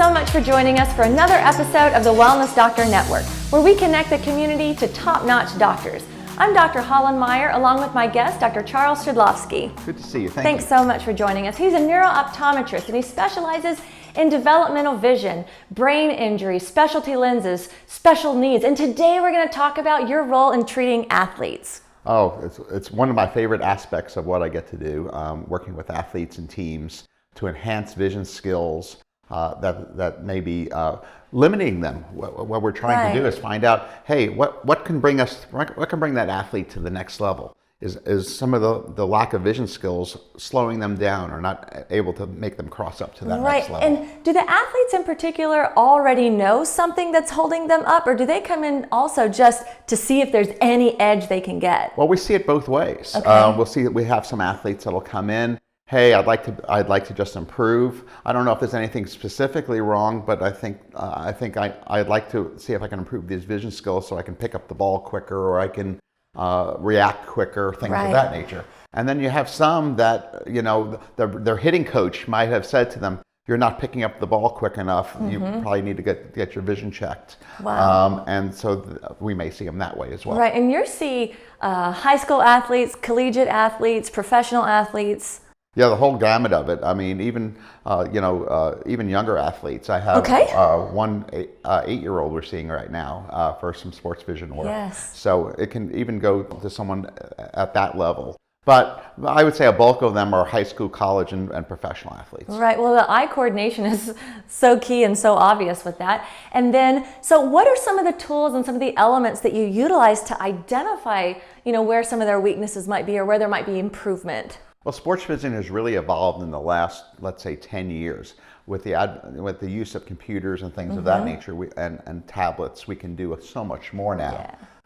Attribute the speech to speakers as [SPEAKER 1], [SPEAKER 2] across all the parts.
[SPEAKER 1] so much for joining us for another episode of the Wellness Doctor Network, where we connect the community to top-notch doctors. I'm Dr. Hollen along with my guest, Dr. Charles Shidlofsky.
[SPEAKER 2] Good to see you.
[SPEAKER 1] Thanks so much for joining us. He's a neuro-optometrist and he specializes in developmental vision, brain injuries, specialty lenses, special needs. And today we're going to talk about your role in treating athletes.
[SPEAKER 2] Oh, it's one of my favorite aspects of what I get to do, working with athletes and teams to enhance vision skills that may be limiting them. What we're trying to do is find out, hey, what can bring that athlete to the next level? Is some of the lack of vision skills slowing them down or not able to make them cross up to that next level?
[SPEAKER 1] And do the athletes in particular already know something that's holding them up, or do they come in also just to see if there's any edge they can get?
[SPEAKER 2] Well, we see it both ways.
[SPEAKER 1] Okay.
[SPEAKER 2] We'll see that we have some athletes that'll come in, hey, I'd like to just improve. I don't know if there's anything specifically wrong, but I think I'd like to see if I can improve these vision skills so I can pick up the ball quicker or I can react quicker, things of that nature. And then you have some that, their hitting coach might have said to them, you're not picking up the ball quick enough. You probably need to get your vision checked.
[SPEAKER 1] Wow.
[SPEAKER 2] And so we may see them that way as well.
[SPEAKER 1] Right, and you see high school athletes, collegiate athletes, professional athletes.
[SPEAKER 2] Yeah, the whole gamut of it. I mean, even younger athletes. I have one 8-year-old we're seeing right now for some sports vision work.
[SPEAKER 1] Yes.
[SPEAKER 2] So it can even go to someone at that level. But I would say a bulk of them are high school, college, and professional athletes.
[SPEAKER 1] Right. Well, the eye coordination is so key and so obvious with that. And then, so what are some of the tools and some of the elements that you utilize to identify, where some of their weaknesses might be or where there might be improvement?
[SPEAKER 2] Well, sports vision has really evolved in the last, let's say, 10 years. With the use of computers and things of that nature and tablets, we can do so much more now.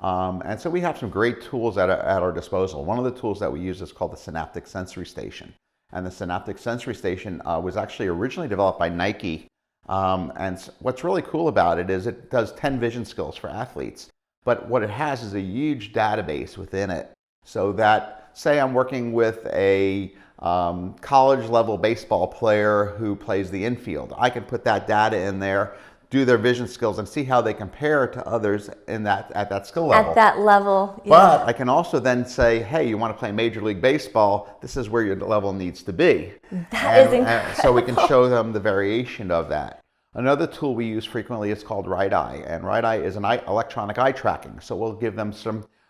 [SPEAKER 2] Yeah. And so we have some great tools at our disposal. One of the tools that we use is called the Synaptic Sensory Station. And the Synaptic Sensory Station was actually originally developed by Nike. And what's really cool about it is it does 10 vision skills for athletes. But what it has is a huge database within it so that, say I'm working with a college level baseball player who plays the infield. I can put that data in there, do their vision skills and see how they compare to others at that skill level.
[SPEAKER 1] At that level, yeah.
[SPEAKER 2] But I can also then say, hey, you want to play Major League Baseball, this is where your level needs to be.
[SPEAKER 1] That is incredible. And
[SPEAKER 2] so we can show them the variation of that. Another tool we use frequently is called Right Eye, and Right Eye is an electronic eye tracking. So we'll give them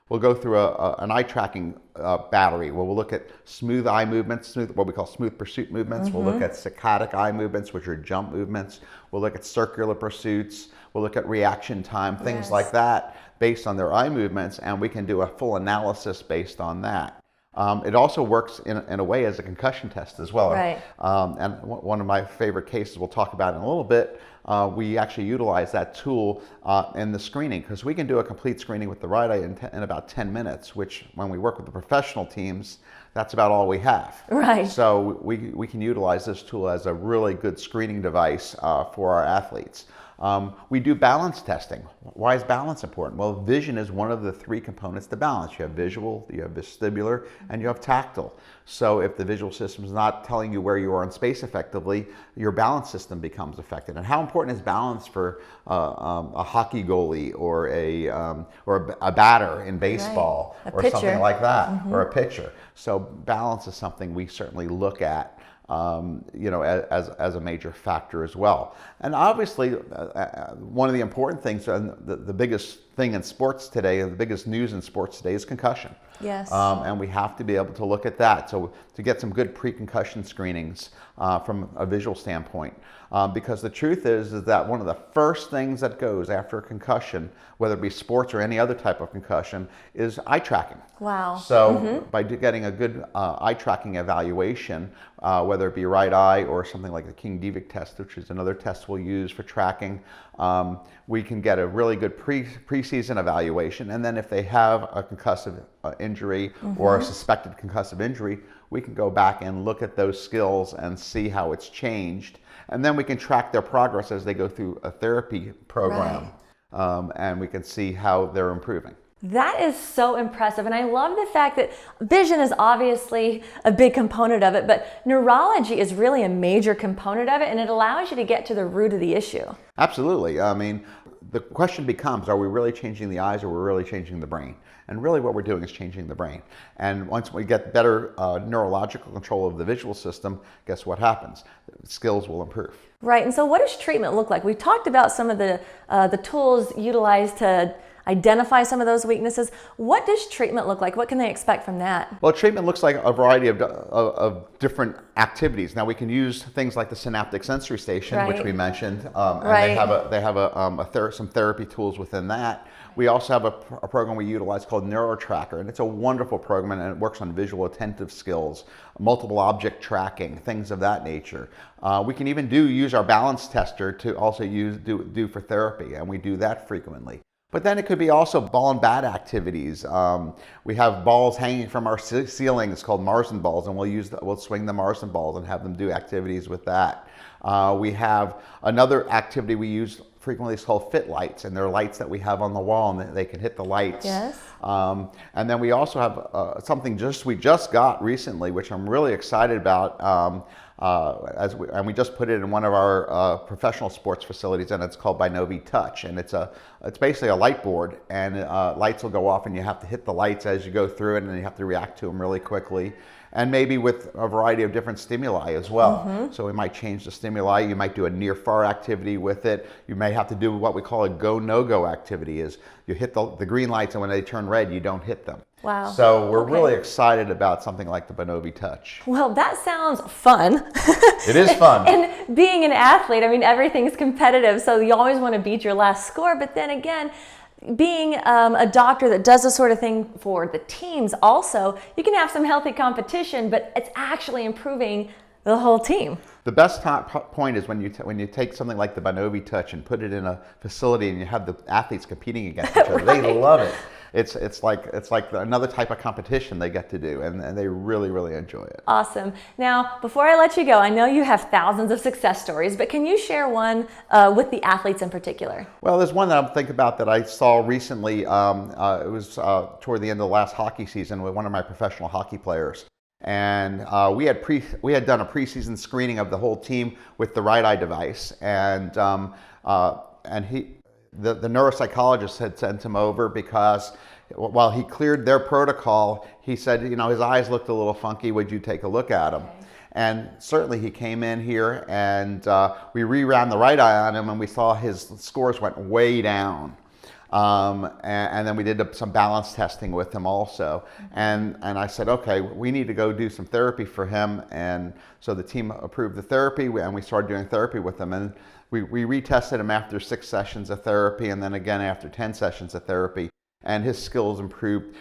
[SPEAKER 2] we'll go through an eye tracking battery where we'll look at smooth eye movements, what we call smooth pursuit movements. We'll look at saccadic eye movements, which are jump movements. We'll look at circular pursuits. We'll look at reaction time, things like that based on their eye movements, and we can do a full analysis based on that. It also works in a way as a concussion test as well.
[SPEAKER 1] Right.
[SPEAKER 2] And one of my favorite cases we'll talk about in a little bit, we actually utilize that tool in the screening because we can do a complete screening with the Right Eye in about 10 minutes, which when we work with the professional teams, that's about all we have.
[SPEAKER 1] Right.
[SPEAKER 2] So we can utilize this tool as a really good screening device for our athletes. We do balance testing. Why is balance important? Well, vision is one of the 3 components to balance. You have visual, you have vestibular, and you have tactile. So if the visual system is not telling you where you are in space effectively, your balance system becomes affected. And how important is balance for a hockey goalie or a batter in baseball or something like that, or a pitcher? So balance is something we certainly look at. As a major factor as well. And obviously, one of the important things, and the biggest thing in sports today, and the biggest news in sports today is concussion.
[SPEAKER 1] Yes.
[SPEAKER 2] And we have to be able to look at that. So to get some good pre-concussion screenings from a visual standpoint. Because the truth is that one of the first things that goes after a concussion, whether it be sports or any other type of concussion, is eye tracking.
[SPEAKER 1] Wow.
[SPEAKER 2] So by getting a good eye tracking evaluation, whether it be right eye or something like the King-Devic test, which is another test we'll use for tracking, we can get a really good preseason evaluation. And then if they have a concussive injury or a suspected concussive injury, we can go back and look at those skills and see how it's changed. And then we can track their progress as they go through a therapy program. And we can see how they're improving.
[SPEAKER 1] That is so impressive. And I love the fact that vision is obviously a big component of it, but neurology is really a major component of it, and it allows you to get to the root of the issue.
[SPEAKER 2] Absolutely. I mean, the question becomes, are we really changing the eyes or are we really changing the brain? And really what we're doing is changing the brain. And once we get better neurological control of the visual system, guess what happens? Skills will improve.
[SPEAKER 1] Right. And so what does treatment look like? We talked about some of the tools utilized to identify some of those weaknesses. What does treatment look like? What can they expect from that?
[SPEAKER 2] Well, treatment looks like a variety of different activities. Now we can use things like the Synaptic sensory station,
[SPEAKER 1] Right.
[SPEAKER 2] which we mentioned,
[SPEAKER 1] Right.
[SPEAKER 2] and they have some therapy tools within that. We also have a program we utilize called Neuro Tracker, and it's a wonderful program, and it works on visual attentive skills, multiple object tracking, things of that nature. We can even use our balance tester to also do for therapy, and we do that frequently. But then it could be also ball and bat activities. We have balls hanging from our ceiling. It's called Marsden balls, and we'll swing the Marsden balls and have them do activities with that. We have another activity we use frequently. It's called fit lights, and they're lights that we have on the wall, and they can hit the lights.
[SPEAKER 1] Yes.
[SPEAKER 2] And then we also have something we just got recently, which I'm really excited about. And we just put it in one of our professional sports facilities, and it's called Neuro Touch, and it's basically a light board, and lights will go off, and you have to hit the lights as you go through it, and then you have to react to them really quickly, and maybe with a variety of different stimuli as well.
[SPEAKER 1] Mm-hmm.
[SPEAKER 2] So we might change the stimuli. You might do a near-far activity with it. You may have to do what we call a go-no-go activity, is you hit the green lights, and when they turn red, you don't hit them.
[SPEAKER 1] Wow.
[SPEAKER 2] So we're really excited about something like the Neuro Touch.
[SPEAKER 1] Well, that sounds fun.
[SPEAKER 2] It is fun.
[SPEAKER 1] And being an athlete, I mean, everything's competitive, so you always want to beat your last score. But then again, being a doctor that does this sort of thing for the teams also, you can have some healthy competition, but it's actually improving the whole team.
[SPEAKER 2] The best point is when you take something like the Neuro Touch and put it in a facility and you have the athletes competing against each other.
[SPEAKER 1] Right.
[SPEAKER 2] They love it. It's like another type of competition they get to do, and they really, really enjoy it.
[SPEAKER 1] Awesome. Now, before I let you go, I know you have thousands of success stories, but can you share one with the athletes in particular?
[SPEAKER 2] Well, there's one that I'm thinking about that I saw recently. It was toward the end of the last hockey season with one of my professional hockey players. And we had done a preseason screening of the whole team with the right eye device, and the neuropsychologist had sent him over because while he cleared their protocol, he said, his eyes looked a little funky. Would you take a look at them? Okay. And certainly he came in here, and we reran the right eye on him, and we saw his scores went way down. And then we did some balance testing with him also. And I said, okay, we need to go do some therapy for him. And so the team approved the therapy, and we started doing therapy with him. And we retested him after 6 sessions of therapy, and then again after 10 sessions of therapy. And his skills improved.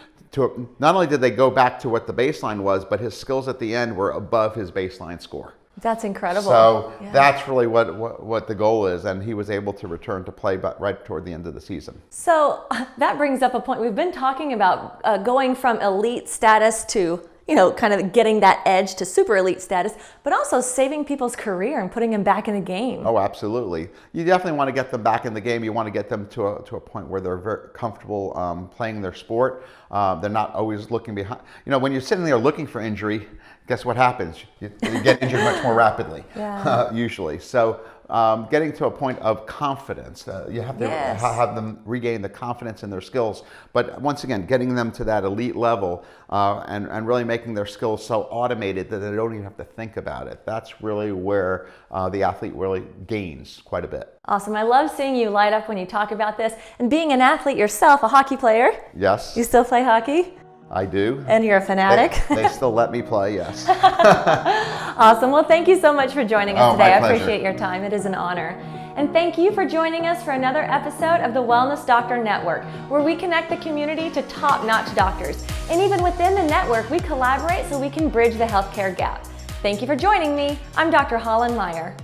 [SPEAKER 2] Not only did they go back to what the baseline was, but his skills at the end were above his baseline score.
[SPEAKER 1] That's incredible.
[SPEAKER 2] So
[SPEAKER 1] yeah.
[SPEAKER 2] That's really what the goal is, and he was able to return to play right toward the end of the season.
[SPEAKER 1] So that brings up a point. We've been talking about going from elite status to, kind of getting that edge to super elite status, but also saving people's career and putting them back in the game.
[SPEAKER 2] Oh, absolutely. You definitely want to get them back in the game. You want to get them to a point where they're very comfortable playing their sport. They're not always looking behind. When you're sitting there looking for injury, guess what happens? You get injured much more rapidly, usually. So getting to a point of confidence, you have to have them regain the confidence in their skills. But once again, getting them to that elite level and really making their skills so automated that they don't even have to think about it. That's really where the athlete really gains quite a bit.
[SPEAKER 1] Awesome. I love seeing you light up when you talk about this. And being an athlete yourself, a hockey player.
[SPEAKER 2] Yes.
[SPEAKER 1] You still play hockey?
[SPEAKER 2] I do.
[SPEAKER 1] And you're a fanatic?
[SPEAKER 2] They still let me play, yes.
[SPEAKER 1] Awesome. Well, thank you so much for joining us today.
[SPEAKER 2] My
[SPEAKER 1] I
[SPEAKER 2] pleasure.
[SPEAKER 1] appreciate your time. It is an honor. And thank you for joining us for another episode of the Wellness Doctor Network, where we connect the community to top-notch doctors. And even within the network, we collaborate so we can bridge the healthcare gap. Thank you for joining me. I'm Dr. Hollen Meyer.